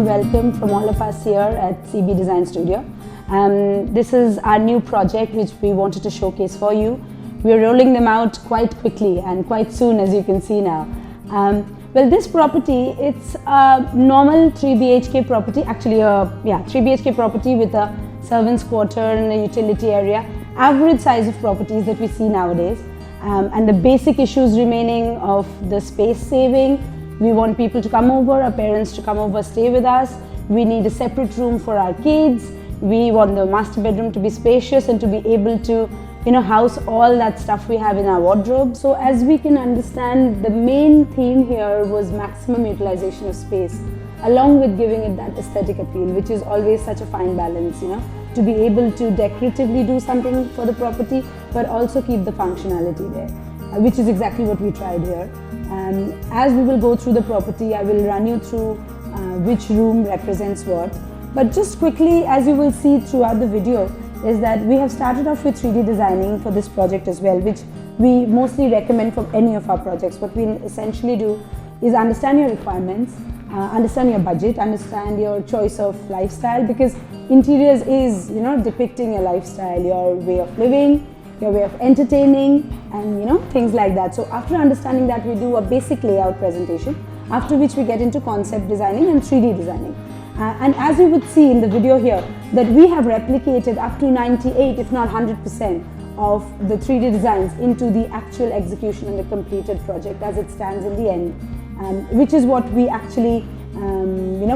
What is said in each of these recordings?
welcome from all of us here at Cee Bee Design Studio. This is our new project which we wanted to showcase for you. We are rolling them out quite quickly and quite soon, as you can see now. Well, this property, it's a normal 3 BHK property, actually a 3 BHK property with a servants' quarter and a utility area. Average size of properties that we see nowadays. And the basic issues remaining of the space saving. We want people to come over, our parents to come over, stay with us. We need a separate room for our kids. We want the master bedroom to be spacious and to be able to, house all that stuff we have in our wardrobe. So as we can understand, the main theme here was maximum utilization of space, along with giving it that aesthetic appeal, which is always such a fine balance, to be able to decoratively do something for the property, but also keep the functionality there, which is exactly what we tried here. As we will go through the property, I will run you through which room represents what. But just quickly, as you will see throughout the video, is that we have started off with 3D designing for this project as well, which we mostly recommend for any of our projects. What we essentially do is understand your requirements, understand your budget, understand your choice of lifestyle, because interiors is, depicting your lifestyle, your way of living, your way of entertaining, and things like that. So after understanding that, we do a basic layout presentation, after which we get into concept designing and 3D designing. And as you would see in the video here, that we have replicated up to 98, if not 100% of the 3D designs into the actual execution and the completed project as it stands in the end, which is what we actually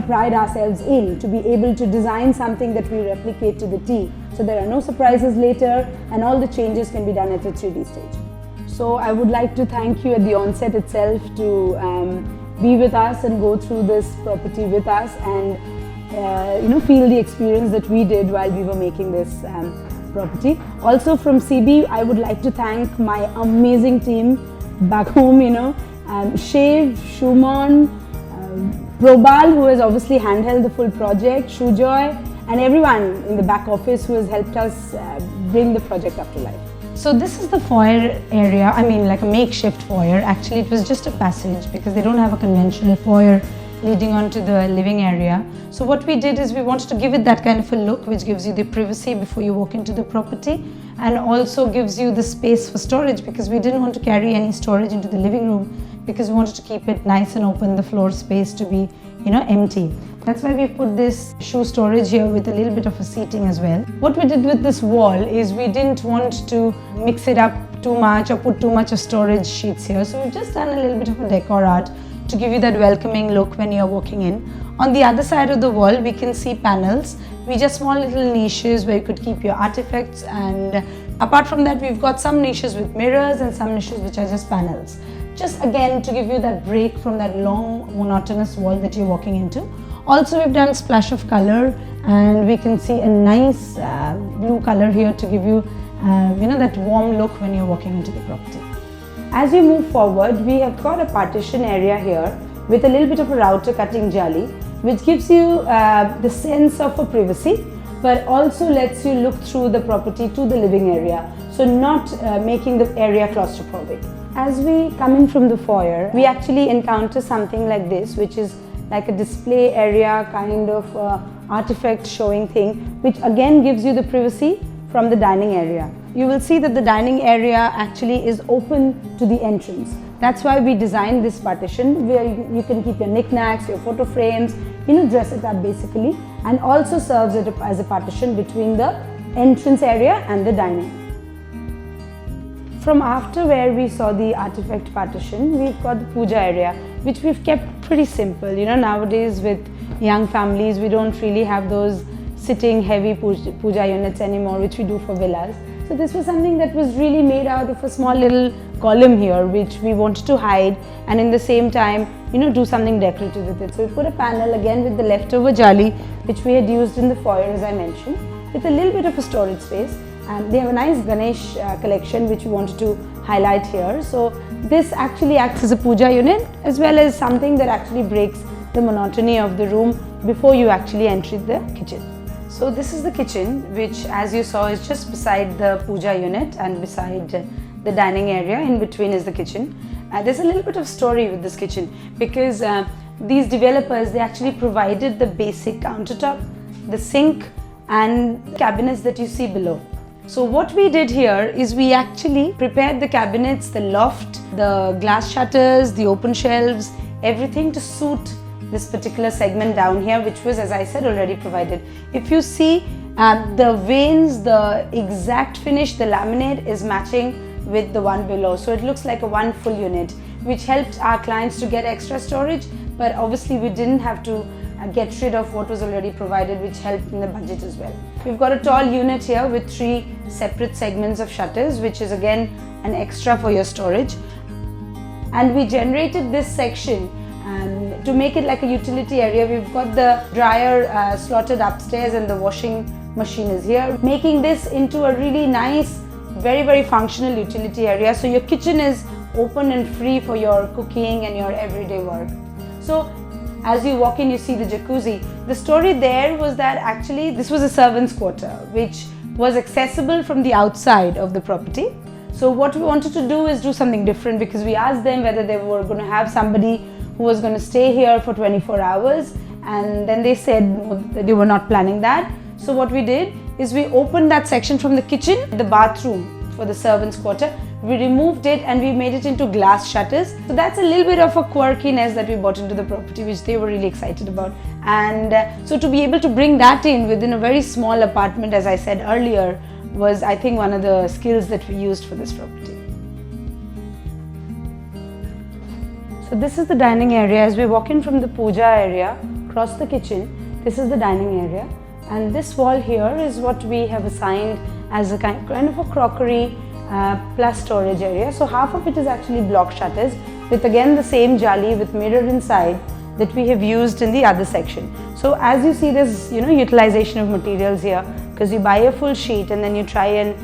pride ourselves in, to be able to design something that we replicate to the T. So there are no surprises later and all the changes can be done at a 3D stage. So I would like to thank you at the onset itself to be with us and go through this property with us and feel the experience that we did while we were making this property. Also from Cee Bee, I would like to thank my amazing team back home, Shiv, Shumon, Probal, who has obviously handheld the full project, Shujoy, and everyone in the back office who has helped us bring the project up to life. So this is the foyer area, like a makeshift foyer. Actually, it was just a passage because they don't have a conventional foyer leading onto the living area. So what we did is we wanted to give it that kind of a look which gives you the privacy before you walk into the property, and also gives you the space for storage, because we didn't want to carry any storage into the living room because we wanted to keep it nice and open, the floor space to be empty. That's why we put this shoe storage here with a little bit of a seating as well. What we did with this wall is we didn't want to mix it up too much or put too much of storage sheets here. So we've just done a little bit of a decor art to give you that welcoming look when you're walking in. On the other side of the wall, we can see panels, which are small little niches where you could keep your artifacts. And apart from that, we've got some niches with mirrors and some niches which are just panels. Just again to give you that break from that long monotonous wall that you're walking into. Also, we've done a splash of color, and we can see a nice blue color here to give you that warm look when you're walking into the property. As you move forward, we have got a partition area here with a little bit of a router cutting jali, which gives you the sense of a privacy, but also lets you look through the property to the living area, so not making the area claustrophobic. As we come in from the foyer, we actually encounter something like this, which is like a display area kind of artifact showing thing, which again gives you the privacy from the dining area. You will see that the dining area actually is open to the entrance. That's why we designed this partition where you can keep your knickknacks, your photo frames, dress it up basically, and also serves it as a partition between the entrance area and the dining. From after where we saw the artifact partition, we've got the puja area, which we've kept pretty simple. Nowadays with young families, we don't really have those sitting heavy puja units anymore, which we do for villas. So this was something that was really made out of a small little column here, which we wanted to hide, and in the same time, do something decorative with it. So we put a panel again with the leftover jali, which we had used in the foyer, as I mentioned, with a little bit of a storage space. And they have a nice Ganesh collection which we wanted to highlight here. So this actually acts as a puja unit, as well as something that actually breaks the monotony of the room before you actually enter the kitchen. So this is the kitchen, which as you saw is just beside the puja unit and beside the dining area. In between is the kitchen. There's a little bit of story with this kitchen because these developers, they actually provided the basic countertop, the sink and cabinets that you see below. So what we did here is we actually prepared the cabinets, the loft, the glass shutters, the open shelves, everything to suit this particular segment down here, which was, as I said, already provided. If you see the veins, the exact finish, the laminate is matching with the one below. So it looks like a one full unit, which helped our clients to get extra storage, but obviously we didn't have to get rid of what was already provided, which helped in the budget as well. We've got a tall unit here with 3 separate segments of shutters, which is again an extra for your storage. And we generated this section to make it like a utility area. We've got the dryer slotted upstairs and the washing machine is here, making this into a really nice, very functional utility area. So your kitchen is open and free for your cooking and your everyday work. So as you walk in, you see the jacuzzi. The story there was that actually this was a servant's quarter, which was accessible from the outside of the property. So what we wanted to do is do something different, because we asked them whether they were going to have somebody who was going to stay here for 24 hours, and then they said no, they were not planning that. So what we did is we opened that section from the kitchen, the bathroom for the servants' quarter. We removed it and we made it into glass shutters. So that's a little bit of a quirkiness that we brought into the property, which they were really excited about. And so to be able to bring that in within a very small apartment, as I said earlier, was, I think, one of the skills that we used for this property. So this is the dining area. As we walk in from the puja area, across the kitchen, this is the dining area. And this wall here is what we have assigned as a kind of a crockery plus storage area. So half of it is actually block shutters with again the same jali with mirror inside that we have used in the other section. So as you see, there's utilization of materials here, because you buy a full sheet and then you try and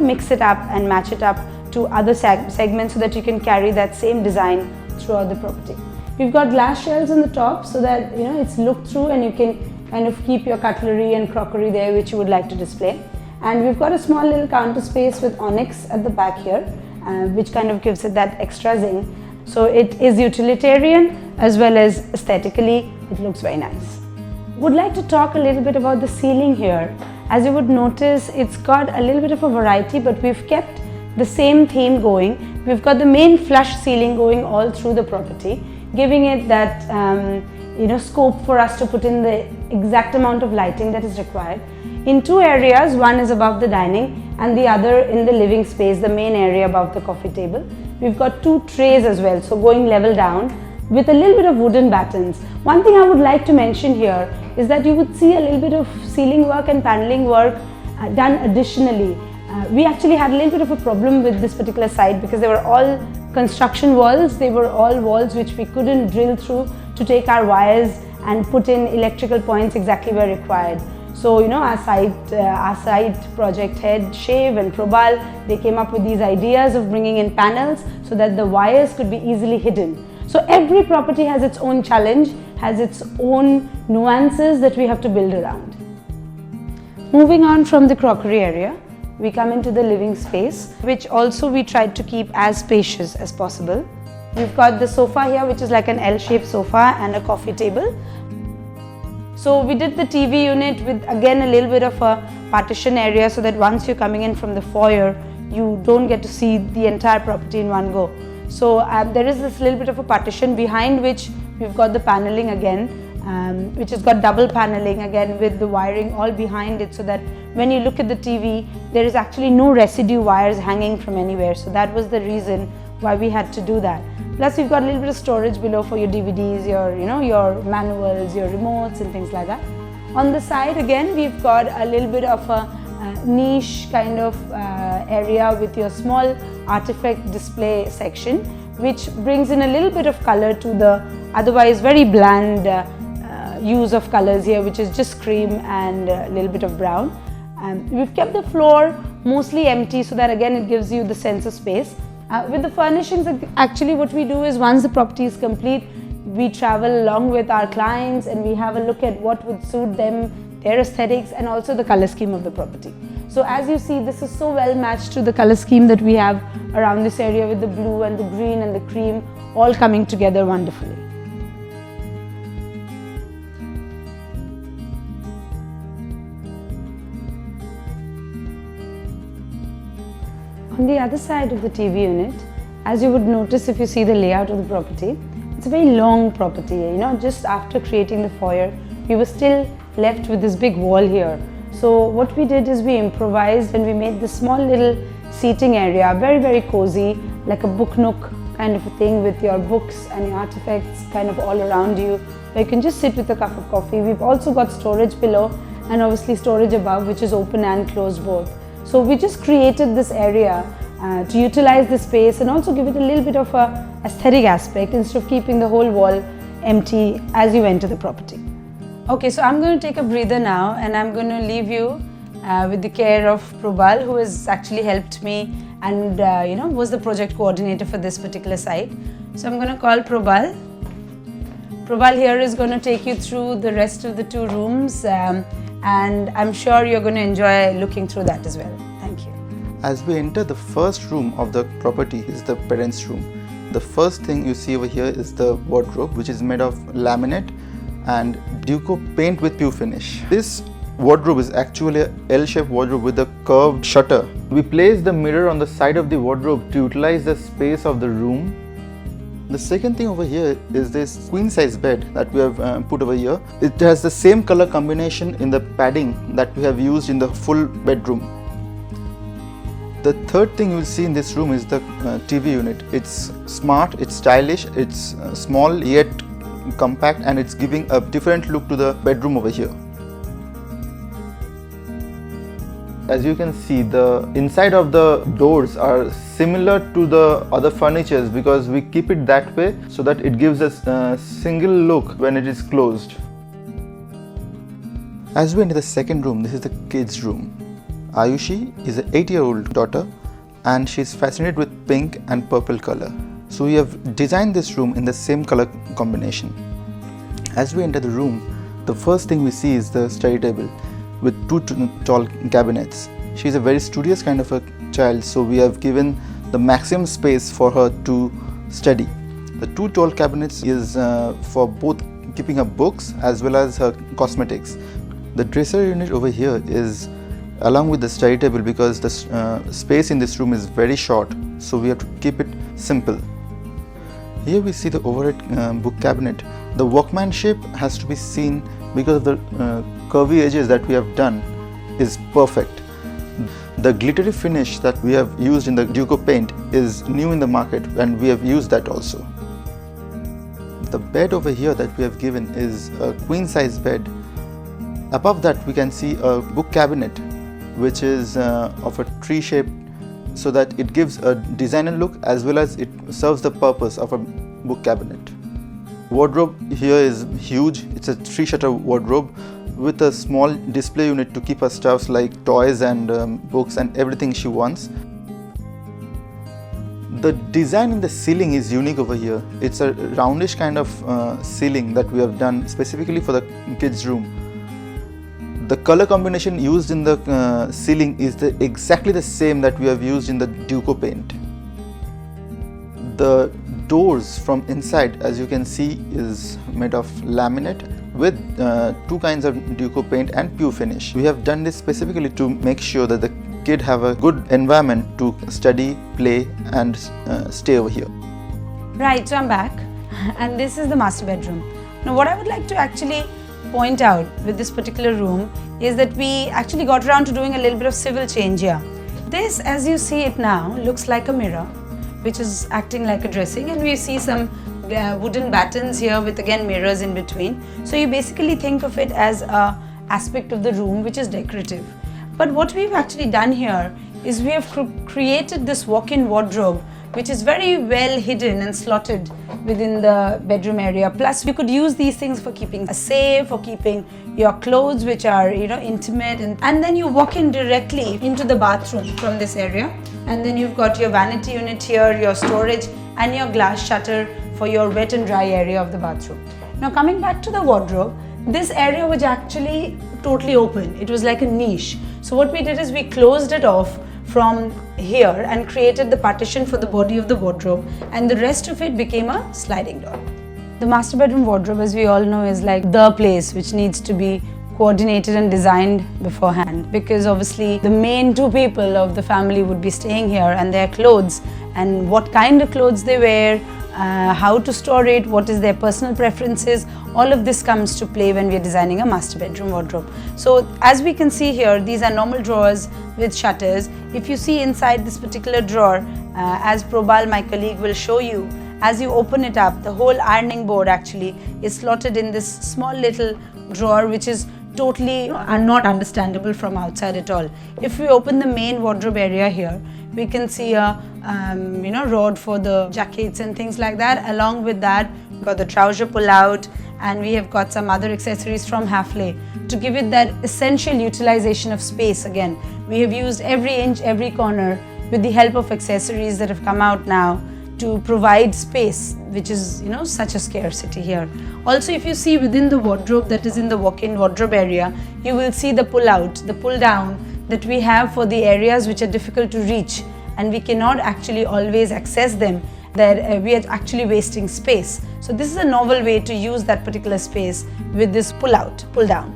mix it up and match it up to other segments so that you can carry that same design throughout the property. We've got glass shelves on the top so that it's looked through and you can kind of keep your cutlery and crockery there which you would like to display. And we've got a small little counter space with onyx at the back here, which kind of gives it that extra zing. So it is utilitarian as well as aesthetically, it looks very nice. Would like to talk a little bit about the ceiling here. As you would notice, it's got a little bit of a variety, but we've kept the same theme going. We've got the main flush ceiling going all through the property, giving it that scope for us to put in the exact amount of lighting that is required. In 2 areas, one is above the dining and the other in the living space, the main area above the coffee table. We've got 2 trays as well, so going level down with a little bit of wooden battens. One thing I would like to mention here is that you would see a little bit of ceiling work and paneling work done additionally. We actually had a little bit of a problem with this particular site because they were all construction walls. They were all walls which we couldn't drill through to take our wires and put in electrical points exactly where required. So our site project head Shiv and Probal, they came up with these ideas of bringing in panels so that the wires could be easily hidden. So every property has its own challenge, has its own nuances that we have to build around. Moving on from the crockery area, we come into the living space, which also we tried to keep as spacious as possible. We've got the sofa here, which is like an L-shaped sofa and a coffee table. So we did the TV unit with again a little bit of a partition area so that once you're coming in from the foyer, you don't get to see the entire property in one go. So there is this little bit of a partition behind which we've got the paneling again, which has got double paneling again with the wiring all behind it so that when you look at the TV, there is actually no residue wires hanging from anywhere. So that was the reason why we had to do that. Plus we've got a little bit of storage below for your DVDs, your manuals, your remotes and things like that. On the side again, we've got a little bit of a niche kind of area with your small artifact display section, which brings in a little bit of color to the otherwise very bland use of colors here, which is just cream and a little bit of brown. We've kept the floor mostly empty so that again it gives you the sense of space. With the furnishings, actually what we do is once the property is complete, we travel along with our clients and we have a look at what would suit them, their aesthetics and also the color scheme of the property. So as you see, this is so well matched to the color scheme that we have around this area with the blue and the green and the cream all coming together wonderfully. On the other side of the TV unit, as you would notice if you see the layout of the property, it's a very long property. Just after creating the foyer, we were still left with this big wall here. So what we did is we improvised and we made this small little seating area, very, very cozy, like a book nook kind of a thing with your books and your artifacts kind of all around you, where you can just sit with a cup of coffee. We've also got storage below and obviously storage above, which is open and closed both. So we just created this area to utilize the space and also give it a little bit of a aesthetic aspect instead of keeping the whole wall empty as you enter the property. Okay, so I'm going to take a breather now and I'm going to leave you with the care of Prabal, who has actually helped me and was the project coordinator for this particular site. So I'm going to call Prabal. Prabal here is going to take you through the rest of the two rooms and I'm sure you're going to enjoy looking through that as well. Thank you. As we enter the first room of the property is the parents' room. The first thing you see over here is the wardrobe, which is made of laminate and Duco paint with pure finish. This wardrobe is actually a L-shaped wardrobe with a curved shutter. We place the mirror on the side of the wardrobe to utilize the space of the room. The second thing over here is this queen size bed that we have put over here. It has the same color combination in the padding that we have used in the full bedroom. The third thing you will see in this room is the TV unit. It's smart, it's stylish, it's small yet compact, and it's giving a different look to the bedroom over here. As you can see, the inside of the doors are similar to the other furnitures because we keep it that way so that it gives us a single look when it is closed. As we enter the second room, this is the kids' room. Ayushi is an 8-year-old daughter and she's fascinated with pink and purple color. So we have designed this room in the same color combination. As we enter the room, the first thing we see is the study table with two tall cabinets. She's a very studious kind of a child, so we have given the maximum space for her to study. The two tall cabinets is for both keeping her books as well as her cosmetics. The dresser unit over here is along with the study table because the space in this room is very short, so we have to keep it simple. Here we see the overhead book cabinet. The workmanship has to be seen because of the curvy edges that we have done is perfect. The glittery finish that we have used in the Duco paint is new in the market and we have used that also. The bed over here that we have given is a queen size bed. Above that we can see a book cabinet which is of a tree shape so that it gives a designer look as well as it serves the purpose of a book cabinet. Wardrobe here is huge. It's a 3-shutter wardrobe with a small display unit to keep her stuffs like toys and books and everything she wants. The design in the ceiling is unique over here. It's a roundish kind of ceiling that we have done specifically for the kids' room. The color combination used in the ceiling is exactly the same that we have used in the Duco paint. The doors from inside, as you can see, is made of laminate with two kinds of Duco paint and pure finish. We have done this specifically to make sure that the kid have a good environment to study, play and stay over here. Right, so I'm back and this is the master bedroom. Now what I would like to actually point out with this particular room is that we actually got around to doing a little bit of civil change here. This, as you see it now, looks like a mirror which is acting like a dressing, and we see some wooden battens here with again mirrors in between. So you basically think of it as a aspect of the room which is decorative. But what we've actually done here is we have created this walk-in wardrobe which is very well hidden and slotted within the bedroom area. Plus you could use these things for keeping a safe, for keeping your clothes which are intimate, and then you walk in directly into the bathroom from this area, and then you've got your vanity unit here, your storage and your glass shutter for your wet and dry area of the bathroom. Now coming back to the wardrobe, this area was actually totally open. It was like a niche. So what we did is we closed it off from here and created the partition for the body of the wardrobe, and the rest of it became a sliding door. The master bedroom wardrobe, as we all know, is like the place which needs to be coordinated and designed beforehand, because obviously the main two people of the family would be staying here, and their clothes and what kind of clothes they wear, how to store it, what is their personal preferences, all of this comes to play when we are designing a master bedroom wardrobe. So as we can see here, these are normal drawers with shutters. If you see inside this particular drawer, as Probal, my colleague, will show you, as you open it up, the whole ironing board actually is slotted in this small little drawer, which is totally not understandable from outside at all. If we open the main wardrobe area here, we can see a rod for the jackets and things like that. Along with that, we've got the trouser pull out, and we have got some other accessories from Hafele to give it that essential utilization of space. Again, we have used every inch, every corner with the help of accessories that have come out now to provide space, which is such a scarcity here. Also, if you see within the wardrobe that is in the walk-in wardrobe area, you will see the pull out, the pull down that we have for the areas which are difficult to reach and we cannot actually always access them, that we are actually wasting space. So this is a novel way to use that particular space with this pull out, pull down.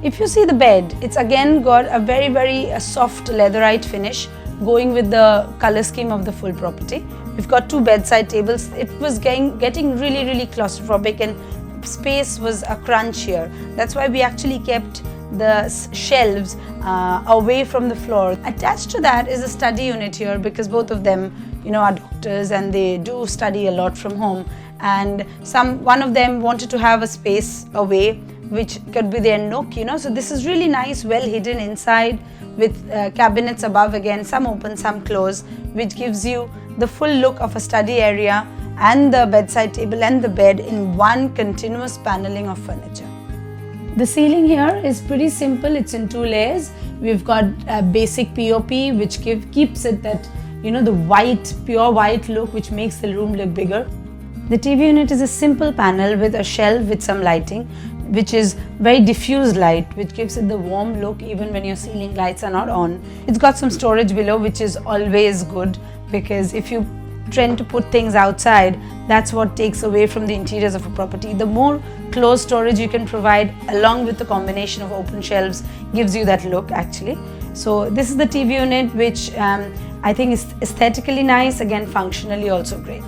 If you see the bed, it's again got a very soft leatherite finish going with the color scheme of the full property. We've got two bedside tables. It was getting really claustrophobic and space was a crunch here. That's why we actually kept the shelves away from the floor. Attached to that is a study unit here, because both of them are doctors and they do study a lot from home, and one of them wanted to have a space away which could be their nook, so this is really nice, well hidden inside with cabinets above, again some open, some closed, which gives you the full look of a study area and the bedside table and the bed in one continuous paneling of furniture. The ceiling here is pretty simple. It's in 2 layers. We've got a basic POP which keeps it that the white, pure white look, which makes the room look bigger. The TV unit is a simple panel with a shelf with some lighting, which is very diffuse light, which gives it the warm look even when your ceiling lights are not on. It's got some storage below, which is always good, because if you tend to put things outside, that's what takes away from the interiors of a property. The more closed storage you can provide, along with the combination of open shelves, gives you that look actually. So this is the TV unit, which I think is aesthetically nice, again functionally also great.